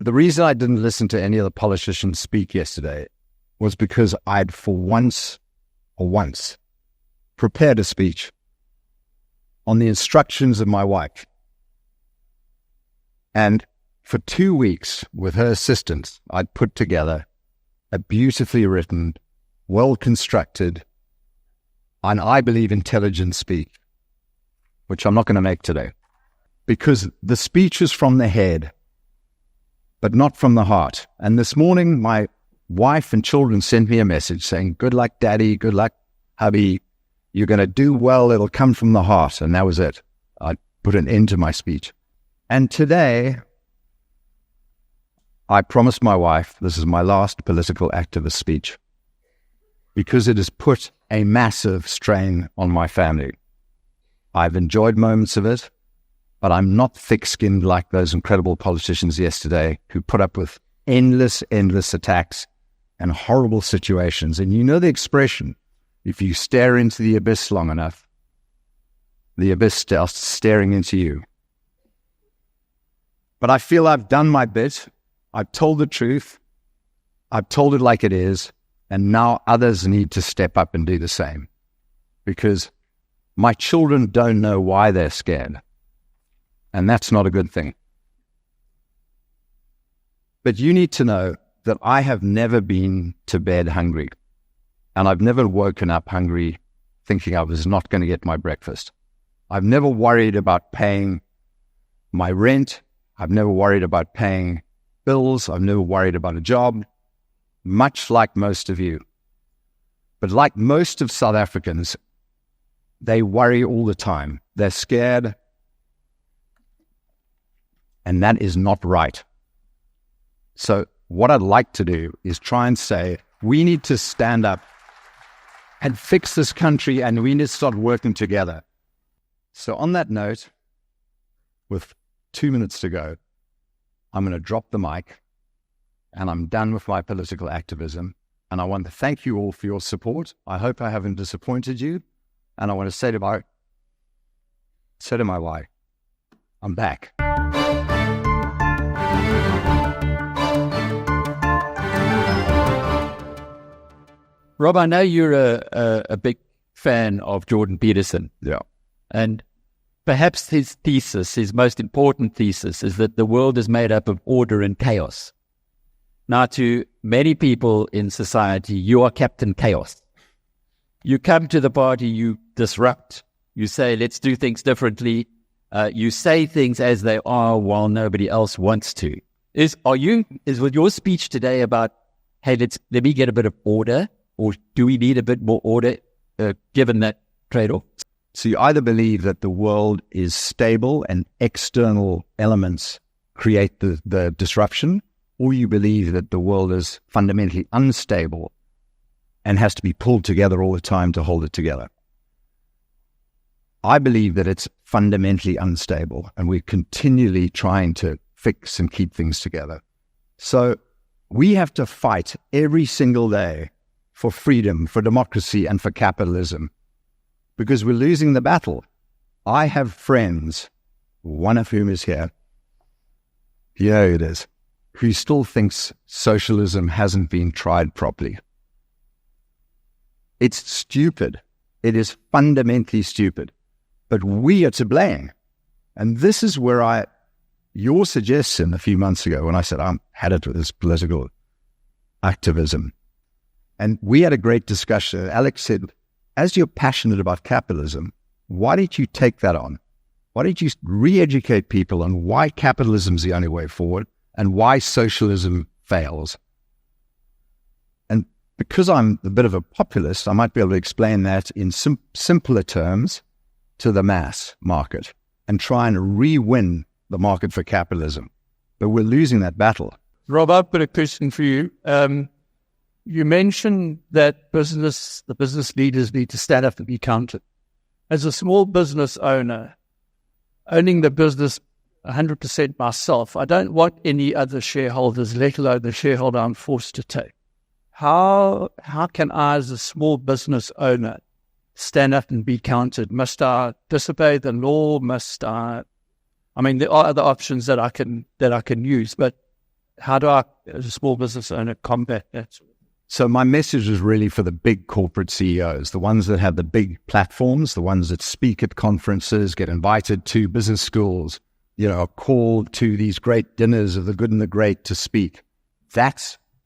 the reason I didn't listen to any of the politicians speak yesterday was because I'd for once prepared a speech on the instructions of my wife. And for 2 weeks, with her assistance, I'd put together a beautifully written, well-constructed, and I believe intelligent speech, which I'm not going to make today, because the speech is from the head, but not from the heart. And this morning, my wife and children sent me a message saying, "Good luck, Daddy. Good luck, hubby. You're going to do well. It'll come from the heart." And that was it. I put an end to my speech. And today, I promised my wife this is my last political activist speech, because it has put a massive strain on my family. I've enjoyed moments of it, but I'm not thick-skinned like those incredible politicians yesterday who put up with endless attacks and horrible situations. And you know the expression, if you stare into the abyss long enough, the abyss starts staring into you. But I feel I've done my bit. I've told the truth. I've told it like it is. And now others need to step up and do the same. Because my children don't know why they're scared. And that's not a good thing. But you need to know that I have never been to bed hungry. And I've never woken up hungry thinking I was not going to get my breakfast. I've never worried about paying my rent. I've never worried about paying bills. I've never worried about a job, much like most of you. But like most of South Africans, they worry all the time. They're scared. And that is not right. So what I'd like to do is try and say, we need to stand up and fix this country, and we need to start working together. So on that note, with 2 minutes to go, I'm going to drop the mic, and I'm done with my political activism. And I want to thank you all for your support. I hope I haven't disappointed you. And I want to say to my wife, I'm back. Rob, I know you're a big fan of Jordan Peterson. Yeah. And perhaps his thesis, his most important thesis, is that the world is made up of order and chaos. Now, to many people in society, you are Captain Chaos. You come to the party, you disrupt. You say, let's do things differently. You say things as they are while nobody else wants to. Is with your speech today about, hey, let me get a bit of order, or do we need a bit more order given that trade-off? So you either believe that the world is stable and external elements create the disruption, or you believe that the world is fundamentally unstable and has to be pulled together all the time to hold it together. I believe that it's fundamentally unstable, and we're continually trying to fix and keep things together. So we have to fight every single day for freedom, for democracy, and for capitalism, because we're losing the battle. I have friends, one of whom is here, here it is, who still thinks socialism hasn't been tried properly. It's stupid. It is fundamentally stupid. But we are to blame. And this is where your suggestion a few months ago when I said, I'm had it with this political activism. And we had a great discussion. Alex said, as you're passionate about capitalism, why don't you take that on? Why don't you re-educate people on why capitalism is the only way forward and why socialism fails? And because I'm a bit of a populist, I might be able to explain that in simpler terms to the mass market and try and re-win the market for capitalism. But we're losing that battle. Rob, I've got a question for you. You mentioned that the business leaders need to stand up and be counted. As a small business owner, owning the business 100% myself, I don't want any other shareholders, let alone the shareholder I'm forced to take. How can I, as a small business owner, stand up and be counted? Must I disobey the law? There are other options that I can use, but how do I, as a small business owner, combat that? So my message is really for the big corporate CEOs, the ones that have the big platforms, the ones that speak at conferences, get invited to business schools, are called to these great dinners of the good and the great to speak.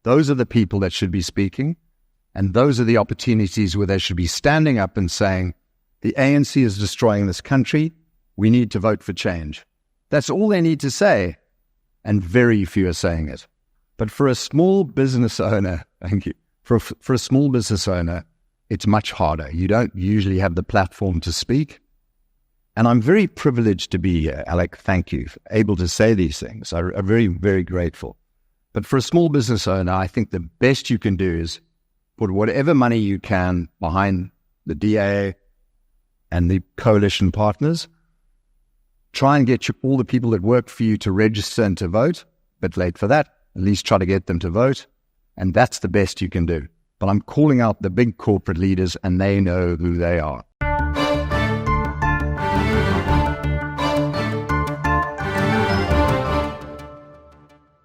Those are the people that should be speaking. And those are the opportunities where they should be standing up and saying, the ANC is destroying this country. We need to vote for change. That's all they need to say. And very few are saying it. But for a small business owner, thank you, for a small business owner, it's much harder. You don't usually have the platform to speak. And I'm very privileged to be here, Alec, thank you, able to say these things. I'm very, very grateful. But for a small business owner, I think the best you can do is put whatever money you can behind the DA and the coalition partners. Try and get all the people that work for you to register and to vote. A bit late for that. At least try to get them to vote. And that's the best you can do. But I'm calling out the big corporate leaders, and they know who they are.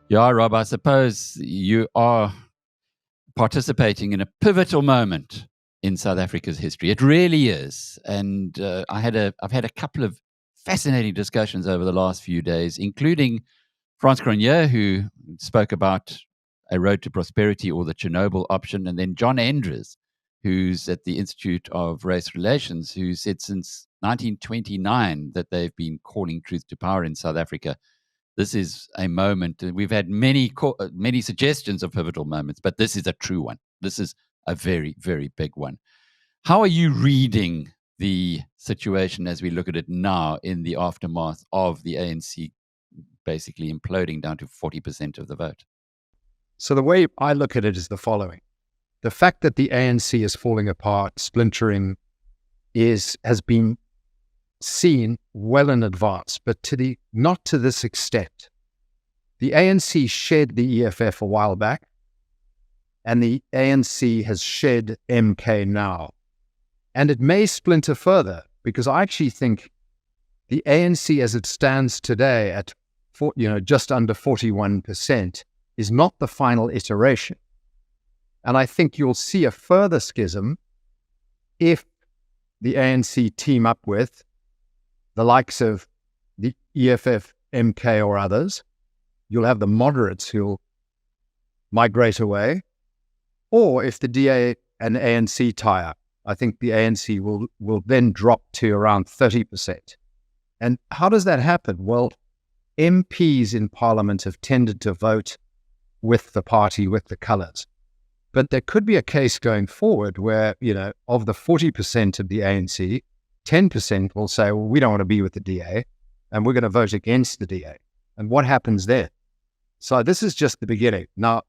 Yeah, Rob, I suppose you are participating in a pivotal moment in South Africa's history. It really is. And I've had a couple of fascinating discussions over the last few days, including Frans Cronje, who spoke about a road to prosperity or the Chernobyl option, and then John Endres, who's at the Institute of Race Relations, who said since 1929 that they've been calling truth to power in South Africa. This is a moment. We've had many suggestions of pivotal moments, but this is a true one. This is a very, very big one. How are you reading the situation as we look at it now in the aftermath of the ANC basically imploding down to 40% of the vote? So the way I look at it is the following. The fact that the ANC is falling apart, splintering, has been seen well in advance, but not to this extent. The ANC shed the EFF a while back, and the ANC has shed MK now. And it may splinter further, because I actually think the ANC as it stands today at just under 41% is not the final iteration. And I think you'll see a further schism if the ANC team up with the likes of the EFF, MK or others. You'll have the moderates who'll migrate away. Or if the DA and ANC tie up, I think the ANC will then drop to around 30%. And how does that happen? Well, MPs in Parliament have tended to vote with the party, with the colours. But there could be a case going forward where, of the 40% of the ANC, 10% will say, well, we don't want to be with the DA, and we're going to vote against the DA. And what happens there? So this is just the beginning. Now,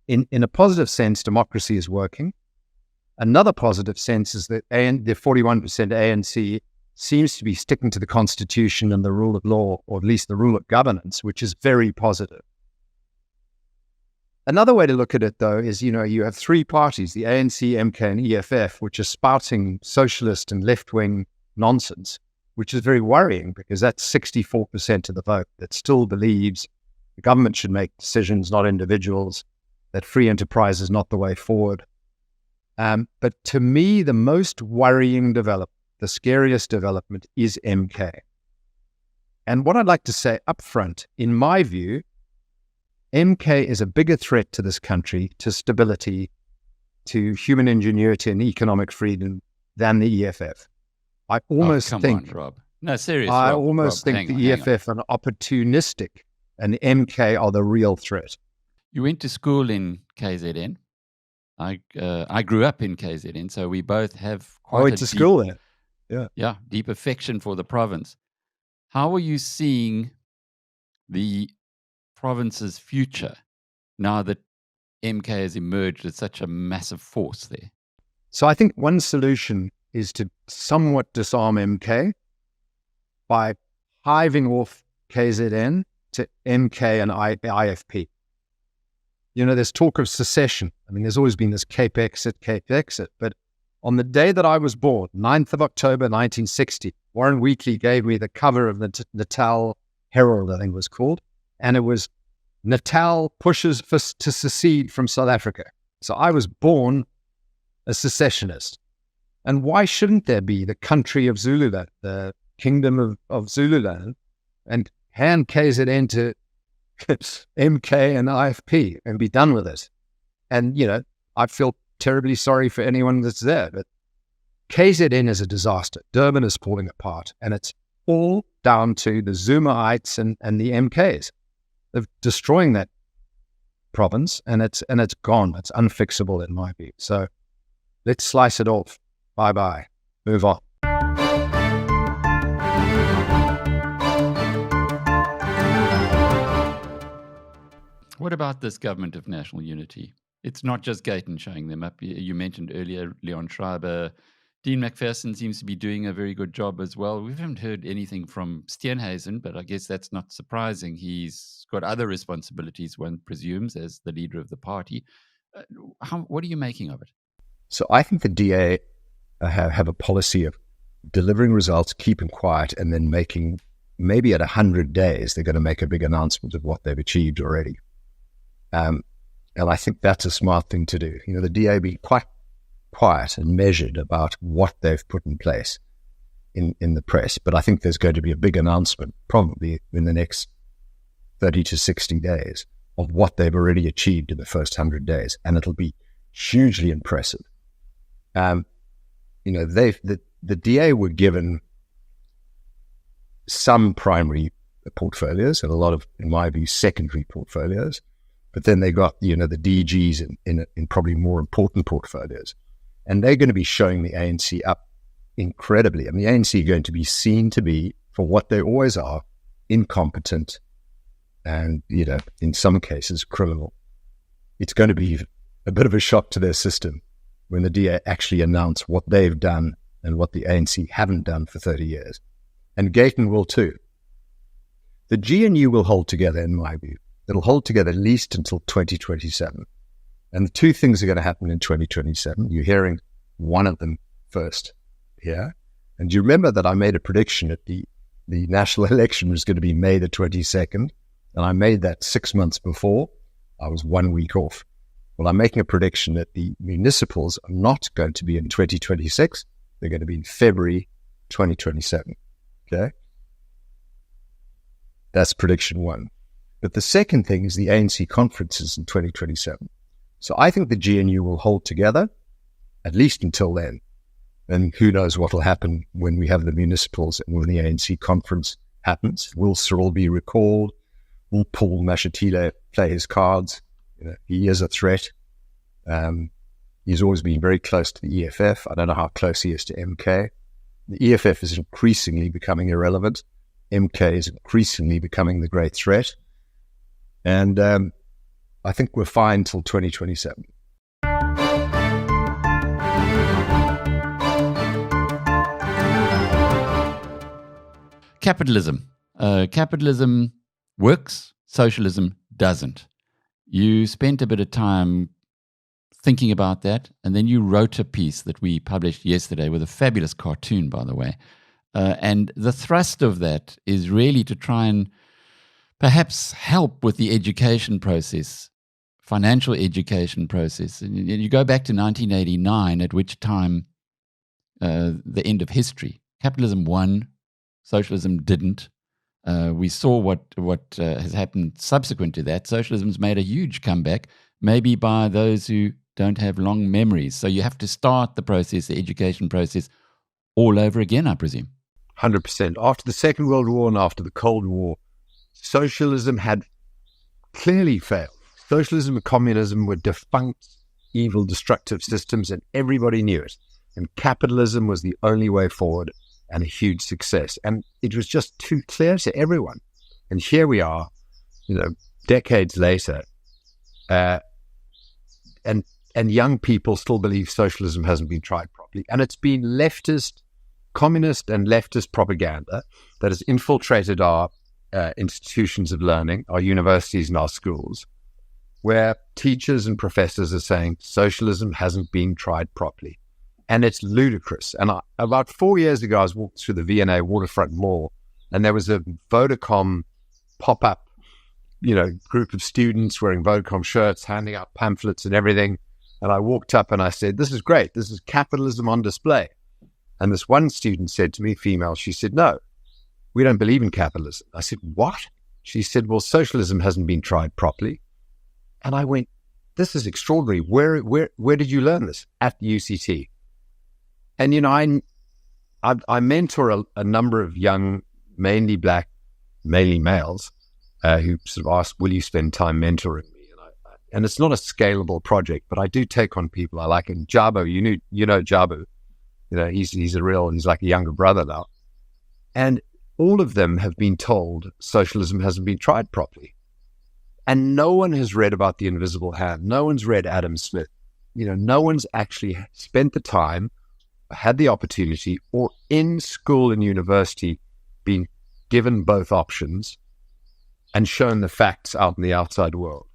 in a positive sense, democracy is working. Another positive sense is that the 41% ANC seems to be sticking to the Constitution and the rule of law, or at least the rule of governance, which is very positive. Another way to look at it, though, is, you have three parties, the ANC, MK, and EFF, which are spouting socialist and left-wing nonsense, which is very worrying because that's 64% of the vote that still believes the government should make decisions, not individuals, that free enterprise is not the way forward. But to me, the most worrying development, the scariest development is MK. And what I'd like to say up front, in my view, MK is a bigger threat to this country, to stability, to human ingenuity and economic freedom than the EFF. I almost think, Rob. No, seriously. I almost think the EFF are opportunistic, and MK are the real threat. You went to school in KZN. I grew up in KZN, so we both have quite school there. Yeah, deep affection for the province. How are you seeing the province's future now that MK has emerged as such a massive force there? So I think one solution is to somewhat disarm MK by hiving off KZN to MK and IFP. There's talk of secession. I mean, there's always been this Cape exit. But on the day that I was born, 9th of October, 1960, Warren Wheatley gave me the cover of the Natal Herald, I think it was called. And it was Natal pushes to secede from South Africa. So I was born a secessionist. And why shouldn't there be the country of Zululand, the kingdom of Zululand, and hand KZN to MK and IFP and be done with it? And, I feel terribly sorry for anyone that's there, but KZN is a disaster. Durban is falling apart, and it's all down to the Zumaites and the MKs. They're destroying that province, and it's gone. It's unfixable in my view. So let's slice it off. Bye-bye. Move on. What about this government of national unity? It's not just Gayton showing them up. You mentioned earlier Leon Schreiber. Dean McPherson seems to be doing a very good job as well. We haven't heard anything from Steenhuisen, but I guess that's not surprising. He's got other responsibilities, one presumes, as the leader of the party. What are you making of it? So I think the DA have a policy of delivering results, keeping quiet, and then making, maybe at 100 days, they're going to make a big announcement of what they've achieved already. And I think that's a smart thing to do. The DA be quite quiet and measured about what they've put in place in the press. But I think there's going to be a big announcement, probably in the next 30 to 60 days, of what they've already achieved in the first 100 days. And it'll be hugely impressive. The DA were given some primary portfolios and a lot of, in my view, secondary portfolios. But then they got, the DGs in probably more important portfolios. And they're going to be showing the ANC up incredibly. I mean, the ANC are going to be seen to be, for what they always are, incompetent and, in some cases, criminal. It's going to be a bit of a shock to their system when the DA actually announce what they've done and what the ANC haven't done for 30 years. And Gayton will too. The GNU will hold together, in my view. It'll hold together at least until 2027. And the two things are going to happen in 2027. You're hearing one of them first here. And you remember that I made a prediction that the national election was going to be May the 22nd. And I made that 6 months before. I was 1 week off. Well, I'm making a prediction that the municipals are not going to be in 2026. They're going to be in February 2027. Okay? That's prediction one. But the second thing is the ANC conferences in 2027. So I think the GNU will hold together, at least until then. And who knows what will happen when we have the municipals and when the ANC conference happens. Will Cyril be recalled? Will Paul Mashatile play his cards? He is a threat. He's always been very close to the EFF. I don't know how close he is to MK. The EFF is increasingly becoming irrelevant. MK is increasingly becoming the great threat. And I think we're fine till 2027. Capitalism. Capitalism works, socialism doesn't. You spent a bit of time thinking about that, and then you wrote a piece that we published yesterday with a fabulous cartoon, by the way. And the thrust of that is really to try and perhaps help with the education process, financial education process. And you go back to 1989, at which time the end of history. Capitalism won, socialism didn't. We saw what has happened subsequent to that. Socialism's made a huge comeback, maybe by those who don't have long memories. So you have to start the process, the education process, all over again, I presume. 100%. After the Second World War and after the Cold War, socialism had clearly failed. Socialism and communism were defunct, evil, destructive systems, and everybody knew it. And capitalism was the only way forward, and a huge success. And it was just too clear to everyone. And here we are, decades later, and young people still believe socialism hasn't been tried properly. And it's been communist and leftist propaganda that has infiltrated our institutions of learning, our universities and our schools, where teachers and professors are saying socialism hasn't been tried properly. And it's ludicrous. And about 4 years ago, I was walking through the V&A Waterfront Mall, and there was a Vodacom pop-up group of students wearing Vodacom shirts, handing out pamphlets and everything. And I walked up and I said, "This is great. This is capitalism on display." And this one student said to me, female, she said, "No, we don't believe in capitalism." I said, "What?" She said, "Well, socialism hasn't been tried properly." And I went, "This is extraordinary. Where did you learn this?" "At the UCT." And, I mentor a number of young, mainly black, mainly males, who sort of ask, "Will you spend time mentoring me?" And it's not a scalable project, but I do take on people I like. And Jabo, you know Jabo, he's like a younger brother now. And all of them have been told socialism hasn't been tried properly. And no one has read about the invisible hand. No one's read Adam Smith. No one's actually spent the time, had the opportunity, or in school and university been given both options and shown the facts out in the outside world.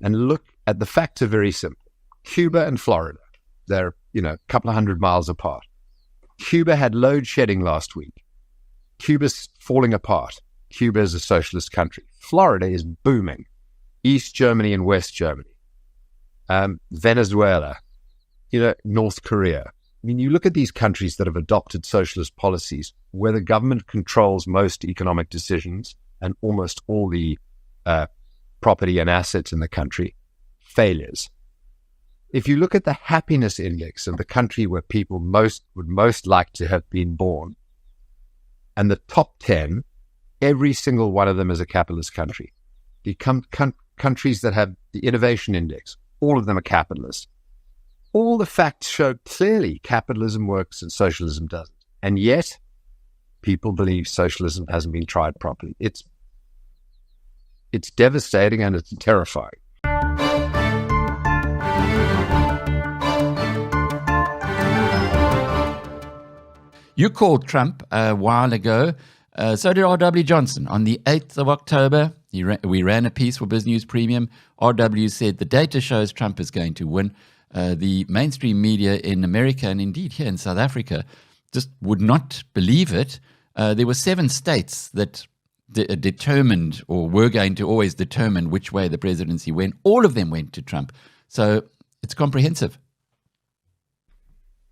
And look at the facts are very simple. Cuba and Florida, they're, a couple of 100 miles apart. Cuba had load shedding last week. Cuba's falling apart. Cuba is a socialist country. Florida is booming. East Germany and West Germany. Venezuela, North Korea. I mean, you look at these countries that have adopted socialist policies where the government controls most economic decisions and almost all the property and assets in the country, failures. If you look at the happiness index of the country where people would most like to have been born, and the top 10, every single one of them is a capitalist country. The countries that have the innovation index, all of them are capitalist. All the facts show clearly capitalism works and socialism doesn't. And yet, people believe socialism hasn't been tried properly. It's devastating and it's terrifying. You called Trump a while ago. So did R.W. Johnson. On the 8th of October, we ran a piece for BizNews Premium. R.W. said the data shows Trump is going to win. The mainstream media in America and indeed here in South Africa just would not believe it. There were 7 states that determined or were going to always determine which way the presidency went. All of them went to Trump. So it's comprehensive.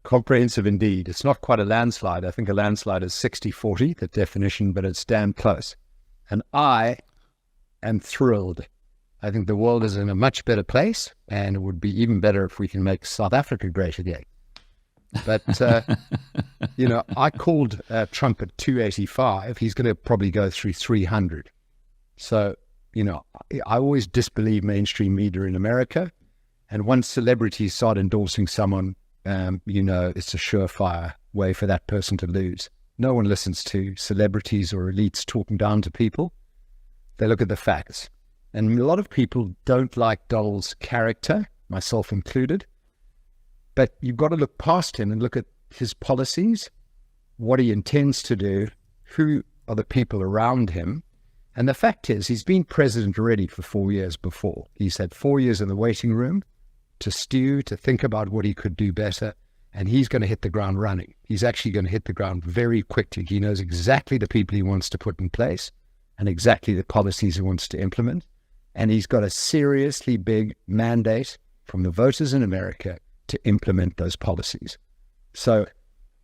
Comprehensive indeed. It's not quite a landslide. I think a landslide is 60-40, the definition, but it's damn close. And I am thrilled. I think the world is in a much better place, and it would be even better if we can make South Africa great again. But, I called Trump at 285. He's going to probably go through 300. So, I always disbelieve mainstream media in America. And once celebrities start endorsing someone, it's a surefire way for that person to lose. No one listens to celebrities or elites talking down to people. They look at the facts. And a lot of people don't like Donald's character, myself included. But you've got to look past him and look at his policies, what he intends to do, who are the people around him. And the fact is, he's been president already for 4 years before. He's had 4 years in the waiting room to stew, to think about what he could do better. And he's going to hit the ground running. He's actually going to hit the ground very quickly. He knows exactly the people he wants to put in place and exactly the policies he wants to implement. And he's got a seriously big mandate from the voters in America to implement those policies. So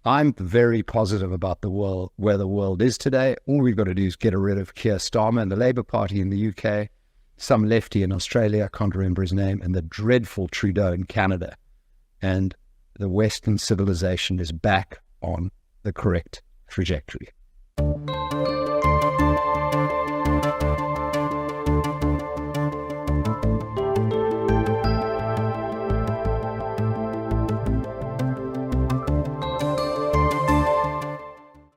I'm very positive about the world, where the world is today. All we've got to do is get rid of Keir Starmer and the Labour Party in the UK, some lefty in Australia, I can't remember his name, and the dreadful Trudeau in Canada. And the Western civilization is back on the correct trajectory.